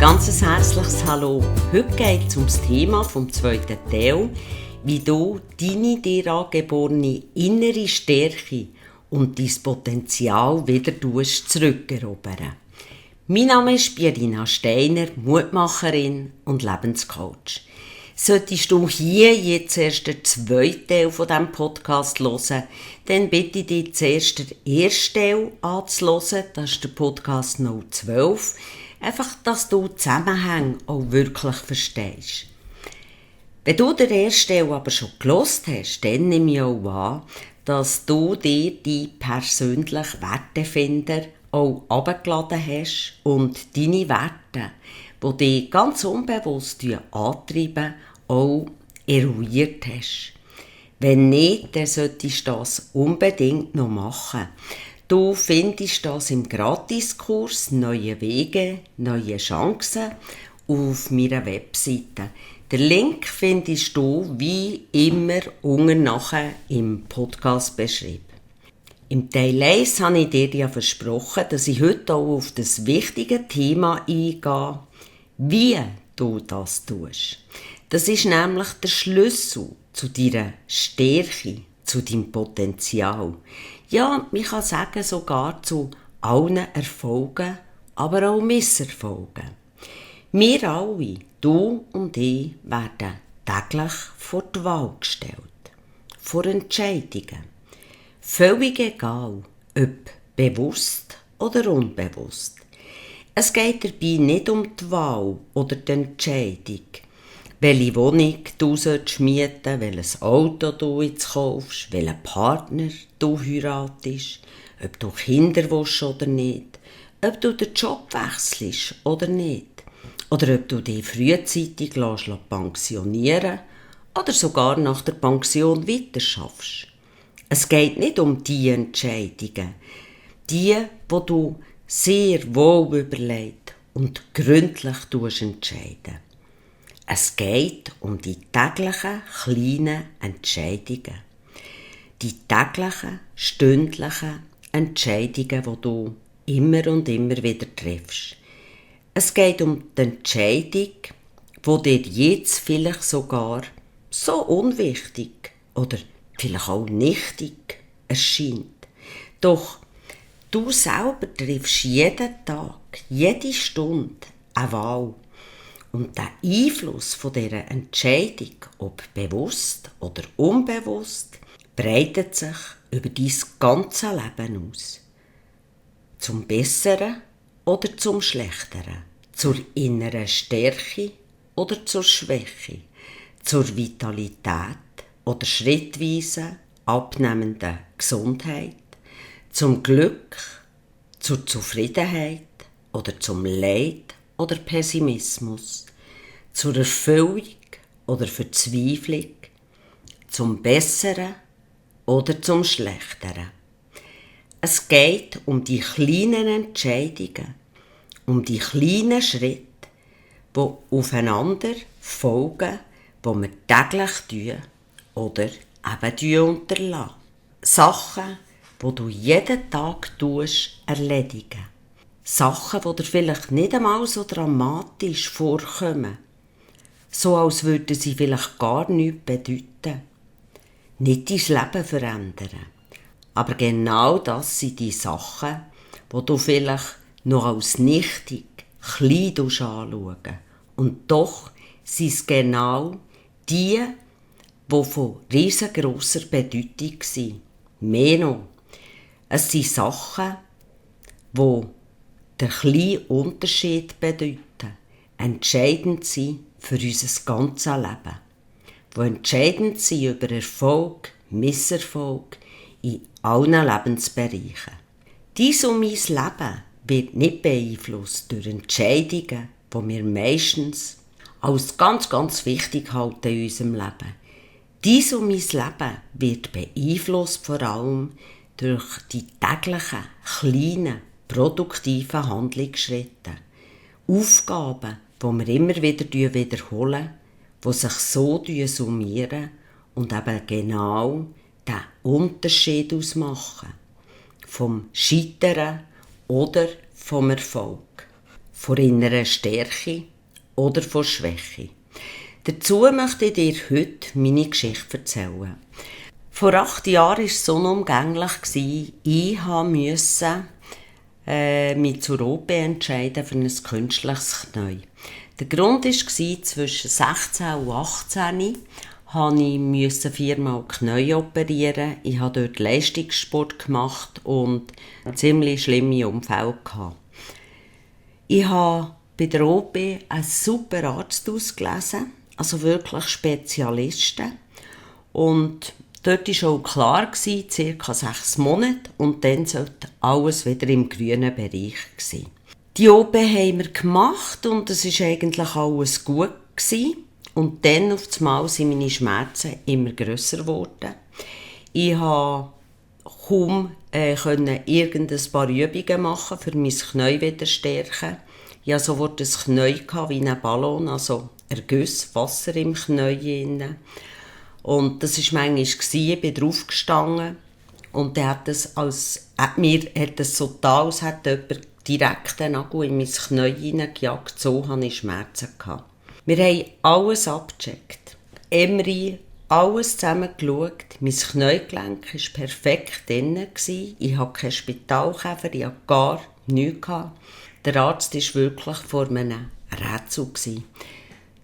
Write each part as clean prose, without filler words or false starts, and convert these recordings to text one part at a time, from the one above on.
ganz herzliches Hallo. Heute geht es um das Thema vom zweiten Teil, wie du deine dir angeborene innere Stärke und dein Potenzial wieder zurückerobern. Mein Name ist Pierina Steiner, Mutmacherin und Lebenscoach. Solltest du hier jetzt erst den zweiten Teil von diesem Podcast hören, dann bitte ich dich zuerst den ersten Teil anzuhören, das ist der Podcast No 12, einfach, dass du die Zusammenhänge auch wirklich verstehst. Wenn du den ersten Teil aber schon gehört hast, dann nehme ich auch an, dass du dir die persönlichen Wertefinder auch heruntergeladen hast und deine Werte, die dich ganz unbewusst antreiben, auch eruiert hast. Wenn nicht, dann solltest du das unbedingt noch machen. Du findest das im Gratiskurs «Neue Wege, neue Chancen» auf meiner Webseite. Den Link findest du wie immer unten nachher im Podcast-Beschrieb. Im Teil 1 habe ich dir ja versprochen, dass ich heute auch auf das wichtige Thema eingehe, wie du das tust. Das ist nämlich der Schlüssel zu deiner Stärke, zu deinem Potenzial. Ja, man kann sagen, sogar zu allen Erfolgen, aber auch Misserfolgen. Wir alle, du und ich, werden täglich vor die Wahl gestellt. Vor Entscheidungen. Völlig egal, ob bewusst oder unbewusst. Es geht dabei nicht um die Wahl oder die Entscheidung, welche Wohnung du mieten, welches Auto du jetzt kaufst, welchen Partner du heiratest, ob du Kinder willst oder nicht, ob du den Job wechselst oder nicht, oder ob du dich frühzeitig pensionieren oder sogar nach der Pension weiterschaffst. Es geht nicht um die Entscheidungen, die du sehr wohl überlegt und gründlich entscheiden. Es geht um die täglichen, kleinen Entscheidungen. Die täglichen, stündlichen Entscheidungen, die du immer und immer wieder triffst. Es geht um die Entscheidung, die dir jetzt vielleicht sogar so unwichtig oder vielleicht auch nichtig erscheint. Doch du selber triffst jeden Tag, jede Stunde eine Wahl. Und der Einfluss von dieser Entscheidung, ob bewusst oder unbewusst, breitet sich über dein ganze Leben aus. Zum Besseren oder zum Schlechteren, zur inneren Stärke oder zur Schwäche, zur Vitalität oder schrittweise abnehmenden Gesundheit, zum Glück, zur Zufriedenheit oder zum Leid oder Pessimismus, zur Erfüllung oder Verzweiflung, zum Besseren oder zum Schlechteren. Es geht um die kleinen Entscheidungen, um die kleinen Schritte, die aufeinander folgen, die wir täglich tun oder eben unterlassen. Sachen, die du jeden Tag erledigen. Sachen, die dir vielleicht nicht einmal so dramatisch vorkommen. So als würden sie vielleicht gar nichts bedeuten. Nicht dein Leben verändern. Aber genau das sind die Sachen, die du vielleicht noch als nichtig, klein anschauen. Und doch sind es genau die von riesengroßer Bedeutung sind. Mehr noch. Es sind Sachen, die den kleinen Unterschied bedeuten, entscheidend sind für unser ganzes Leben, die entscheidend sind über Erfolg, Misserfolg in allen Lebensbereichen. Dies und mein Leben wird nicht beeinflusst durch Entscheidungen, die wir meistens als ganz, ganz wichtig halten in unserem Leben. Dies und mein Leben wird beeinflusst vor allem durch die täglichen, kleinen, produktiven Handlungsschritte. Aufgaben, die wir immer wieder wiederholen, die sich so summieren und eben genau den Unterschied ausmachen. Vom Scheitern oder vom Erfolg. von innerer Stärke oder von Schwäche. Dazu möchte ich dir heute meine Geschichte erzählen. Vor 8 Jahren war es unumgänglich. Ich musste mich zur OP entscheiden für ein künstliches Knie. Der Grund war, zwischen 16 und 18 musste ich 4-mal Knie operieren. Ich habe dort Leistungssport gemacht und ziemlich schlimme Unfälle gehabt. Ich habe bei der OP einen super Arzt ausgelesen, also wirklich Spezialisten. Und dort war auch klar, ca. 6 Monate, und dann sollte alles wieder im grünen Bereich sein. Die OP haben wir gemacht und es war eigentlich alles gut. Und dann auf einmal sind meine Schmerzen immer grösser geworden. Ich konnte kaum irgendein paar Übungen machen, für mein Knie wieder stärken. Ich hatte sofort ein Knie wie ein Ballon, also Erguss, Wasser im Knie. Und das war manchmal, ich bin drauf gestanden und dann hat es so getan, als hätte jemand direkt einen Nagel in mein Knie hineingejagt. So hatte ich Schmerzen gehabt. Wir haben alles abgecheckt. MRI, alles zusammen geschaut. Mein Kniegelenk war perfekt drin. Ich hatte keinen Spitalkäfer, ich hatte gar nichts. Der Arzt war wirklich vor einem Rätsel.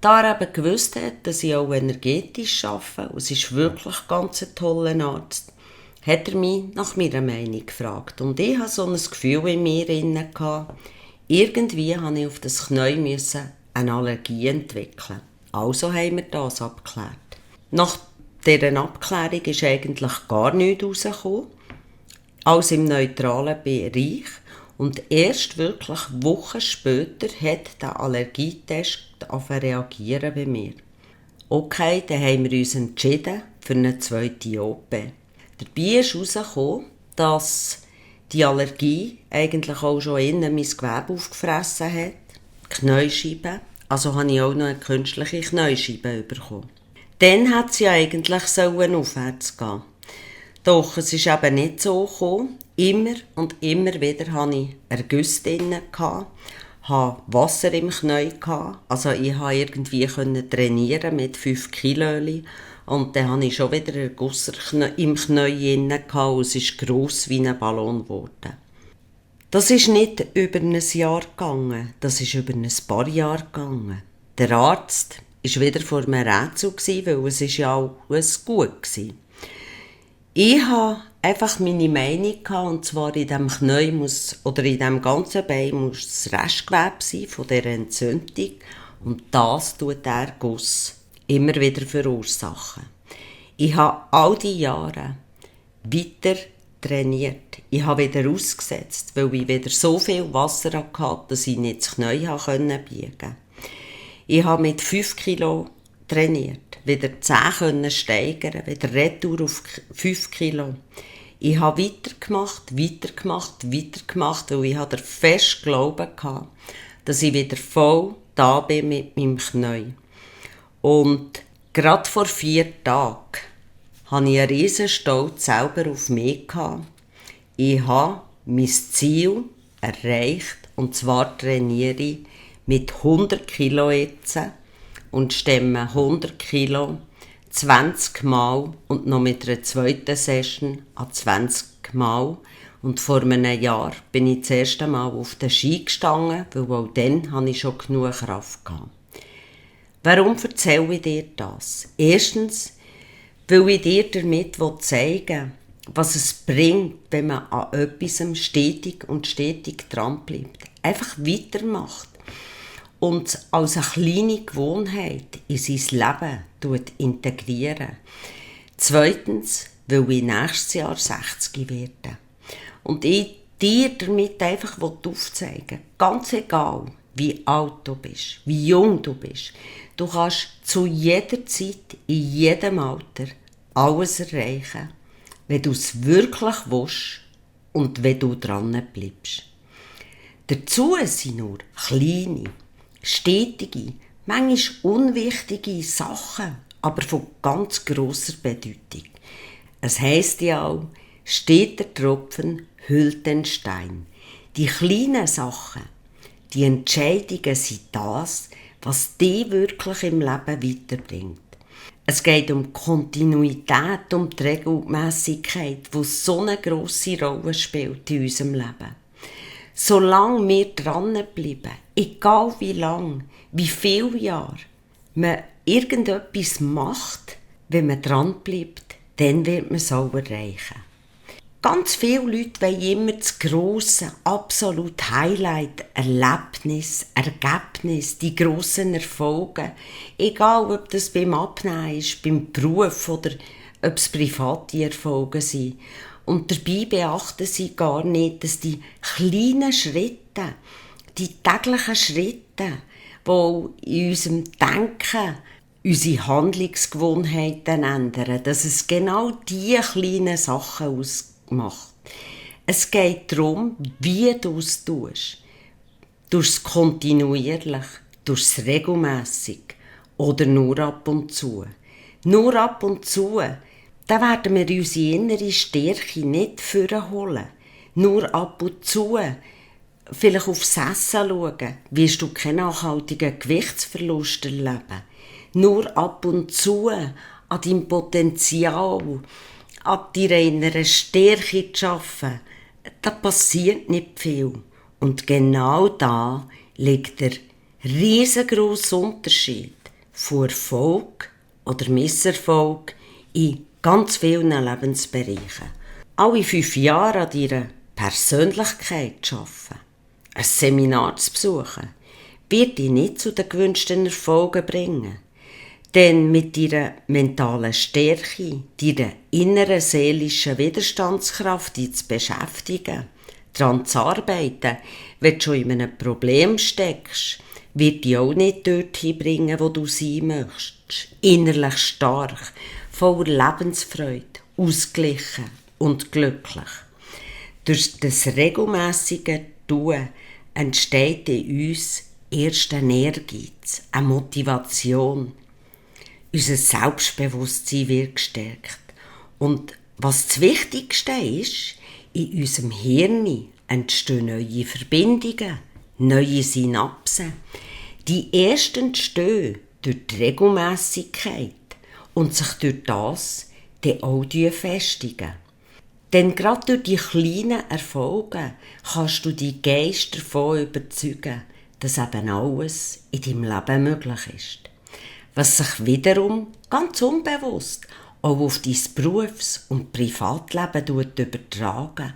Da er eben gewusst hat, dass ich auch energetisch arbeite, und es ist wirklich ganz ein toller Arzt, hat er mich nach meiner Meinung gefragt. Und ich hatte so ein Gefühl in mir drin. Irgendwie musste ich auf das Knie eine Allergie entwickeln. Also haben wir das abgeklärt. Nach dieser Abklärung ist eigentlich gar nichts rausgekommen, als im neutralen Bereich. Und erst wirklich Wochen später hat der Allergietest reagieren bei mir. Okay, dann haben wir uns entschieden für eine zweite OP. Dabei ist herausgekommen, dass die Allergie eigentlich auch schon innen mein Gewebe aufgefressen hat. Kniescheiben. Also habe ich auch noch eine künstliche Kniescheibe bekommen. Dann hat es ja eigentlich aufwärts gehen. Doch es ist eben nicht so gekommen. Immer und immer wieder hatte ich Ergüsse drin, hatte Wasser im Knie. Also ich konnte irgendwie trainieren mit 5 Kilo. Und dann hatte ich schon wieder Erguss im Knie drin und es ist gross wie ein Ballon geworden. Das ist nicht über ein Jahr gegangen, das ist über ein paar Jahre gegangen. Der Arzt war wieder vor einem Rätsel, weil es ist ja alles gut war. Ich hatte einfach meine Meinung, und zwar in diesem Knie in diesem ganzen Bein muss das Restgewebe sein von dieser Entzündung, und das tut der Guss immer wieder verursachen. Ich habe all die Jahre weiter trainiert. Ich habe wieder ausgesetzt, weil ich wieder so viel Wasser hatte, dass ich nicht das Knie biegen konnte. Ich habe mit 5 Kilo trainiert, wieder 10 steigern, wieder retour auf 5 Kilo. Ich habe weitergemacht, weil ich den festen Glauben hatte, dass ich wieder voll da bin mit meinem Knie. Und gerade vor 4 Tagen hatte ich einen riesen Stolz selber auf mich. Ich habe mein Ziel erreicht, und zwar trainiere ich mit 100 Kilo jetzt und stemme 100 Kilo 20 Mal und noch mit einer zweiten Session an 20 Mal. Und vor einem Jahr bin ich das erste Mal auf den Ski gestanden, weil auch dann hatte ich schon genug Kraft gehabt. Warum erzähle ich dir das? Erstens, weil ich dir damit zeigen will, was es bringt, wenn man an etwas stetig dranbleibt. Einfach weitermacht und als eine kleine Gewohnheit in sein Leben integrieren. Zweitens, weil ich nächstes Jahr 60 werde. Und ich dir damit einfach aufzeigen will, ganz egal, wie alt du bist, wie jung du bist, du kannst zu jeder Zeit, in jedem Alter, alles erreichen, wenn du es wirklich willst und wenn du dran bleibst. Dazu sind nur kleine, stetige, manchmal unwichtige Sachen, aber von ganz grosser Bedeutung. Es heisst ja auch, steter Tropfen hüllt den Stein. Die kleinen Sachen, Die Entscheidungen sind das, was dich wirklich im Leben weiterbringt. Es geht um die Kontinuität, um die Regelmässigkeit, die so eine grosse Rolle spielt in unserem Leben. Solange wir dranbleiben, egal wie lang, wie viele Jahre man irgendetwas macht, wenn man dranbleibt, dann wird man es auch erreichen. Ganz viele Leute wollen immer das grosse, absolute Highlight, Erlebnis, Ergebnis, die grossen Erfolge. Egal, ob das beim Abnehmen ist, beim Beruf oder ob es private Erfolge sind. Und dabei beachten sie gar nicht, dass die kleinen Schritte, die täglichen Schritte, die in unserem Denken unsere Handlungsgewohnheiten ändern, dass es genau diese kleinen Sachen ausmacht. Es geht darum, wie du es tust. Tust es kontinuierlich, tust es regelmässig oder nur ab und zu. Nur ab und zu, dann werden wir unsere innere Stärke nicht vorholen. Nur ab und zu, vielleicht aufs Essen schauen, wirst du keinen nachhaltigen Gewichtsverlust erleben. Nur ab und zu an deinem Potenzial, an deiner inneren Stärke zu arbeiten, da passiert nicht viel. Und genau da liegt der riesengroße Unterschied von Erfolg oder Misserfolg in ganz vielen Lebensbereichen. Alle 5 Jahre an deiner Persönlichkeit zu arbeiten, ein Seminar zu besuchen, wird dich nicht zu den gewünschten Erfolgen bringen. Denn mit deiner mentalen Stärke, deiner inneren seelischen Widerstandskraft, dich zu beschäftigen, daran zu arbeiten, wenn du schon in einem Problem steckst, wird dich auch nicht dorthin bringen, wo du sein möchtest. Innerlich stark, voller Lebensfreude, ausgeglichen und glücklich. Durch das regelmässige Tun entsteht in uns erst ein Ehrgeiz, eine Motivation. Unser Selbstbewusstsein wird gestärkt. Und was das Wichtigste ist, in unserem Hirn entstehen neue Verbindungen, neue Synapsen. Die ersten entstehen durch die Regelmässigkeit und sich durch das dann auch festigen. Denn gerade durch die kleinen Erfolge kannst du die Geist davon überzeugen, dass eben alles in deinem Leben möglich ist. Was sich wiederum ganz unbewusst auch auf dein Berufs- und Privatleben übertragen,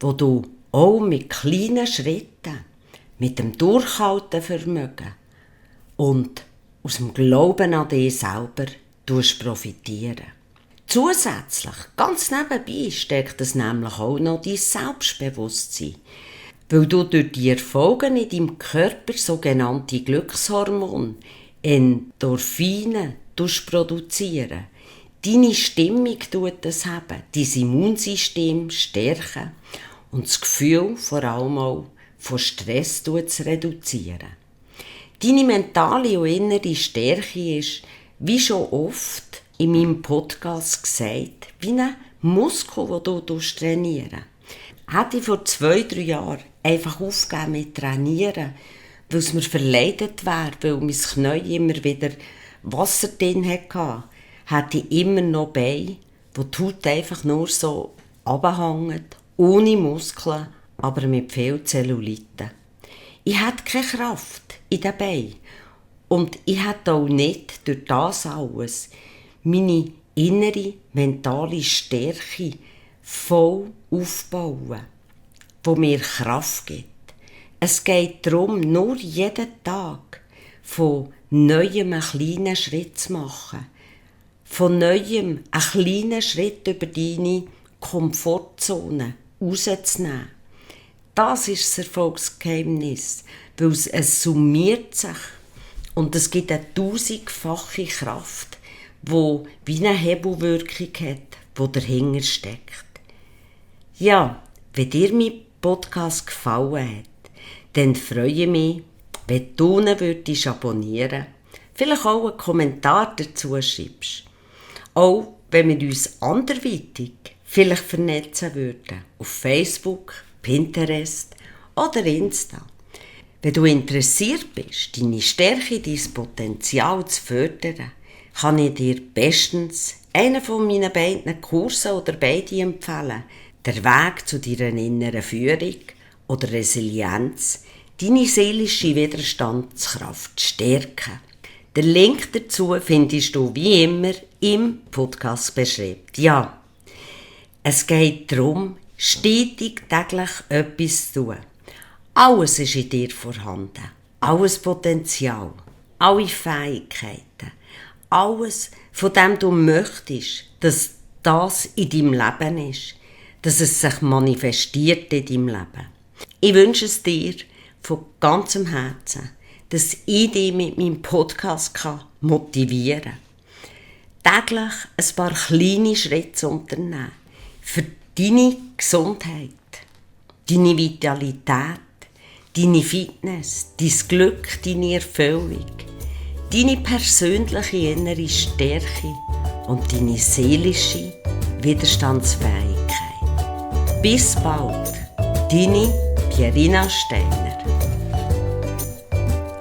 wo du auch mit kleinen Schritten, mit dem Durchhaltevermögen und aus dem Glauben an dich selber profitieren. Zusätzlich, ganz nebenbei, stärkt es nämlich auch noch dein Selbstbewusstsein, weil du durch die Erfolge in deinem Körper sogenannte Glückshormone, Endorphine produzieren. Deine Stimmung tut es haben, dein Immunsystem stärken und das Gefühl vor allem auch von Stress zu reduzieren. Deine mentale und innere Stärke ist, wie schon oft in meinem Podcast gesagt, wie ein Muskel, den du trainieren. Hätte ich vor 2-3 Jahren einfach aufgegeben mit Trainieren, weil es mir verleidet wäre, weil mein Knie immer wieder Wasser drin hatte, hatte ich immer noch Beine, wo die Haut einfach nur so runterhängt, ohne Muskeln, aber mit viel Zellulite. Ich hatte keine Kraft in den Beinen und ich hatte auch nicht durch das alles meine innere mentale Stärke voll aufbauen, die mir Kraft gibt. Es geht darum, nur jeden Tag von Neuem einen kleinen Schritt zu machen. Von Neuem einen kleinen Schritt über deine Komfortzone rauszunehmen. Das ist das Erfolgsgeheimnis, weil es summiert sich und es gibt eine 1000-fache Kraft, die wie eine Hebelwirkung hat, die dahinter steckt. Ja, wenn dir mein Podcast gefallen hat, dann freue ich mich, wenn du ihn abonnieren würdest, vielleicht auch einen Kommentar dazu schreibst. Auch wenn wir uns anderweitig vielleicht vernetzen würden, auf Facebook, Pinterest oder Insta. Wenn du interessiert bist, deine Stärke, dein Potenzial zu fördern, kann ich dir bestens einen von meinen beiden Kursen oder beide empfehlen. Der Weg zu deiner inneren Führung oder Resilienz, deine seelische Widerstandskraft zu stärken. Den Link dazu findest du wie immer im Podcast beschrieben. Ja, es geht darum, stetig täglich etwas zu tun. Alles ist in dir vorhanden. Alles Potenzial, alle Fähigkeiten, alles, von dem du möchtest, dass das in deinem Leben ist, dass es sich manifestiert in deinem Leben. Ich wünsche es dir von ganzem Herzen, dass ich dich mit meinem Podcast motivieren kann, täglich ein paar kleine Schritte zu unternehmen für deine Gesundheit, deine Vitalität, deine Fitness, dein Glück, deine Erfüllung, deine persönliche innere Stärke und deine seelische Widerstandsfähigkeit. Bis bald, deine Pierina Steiner.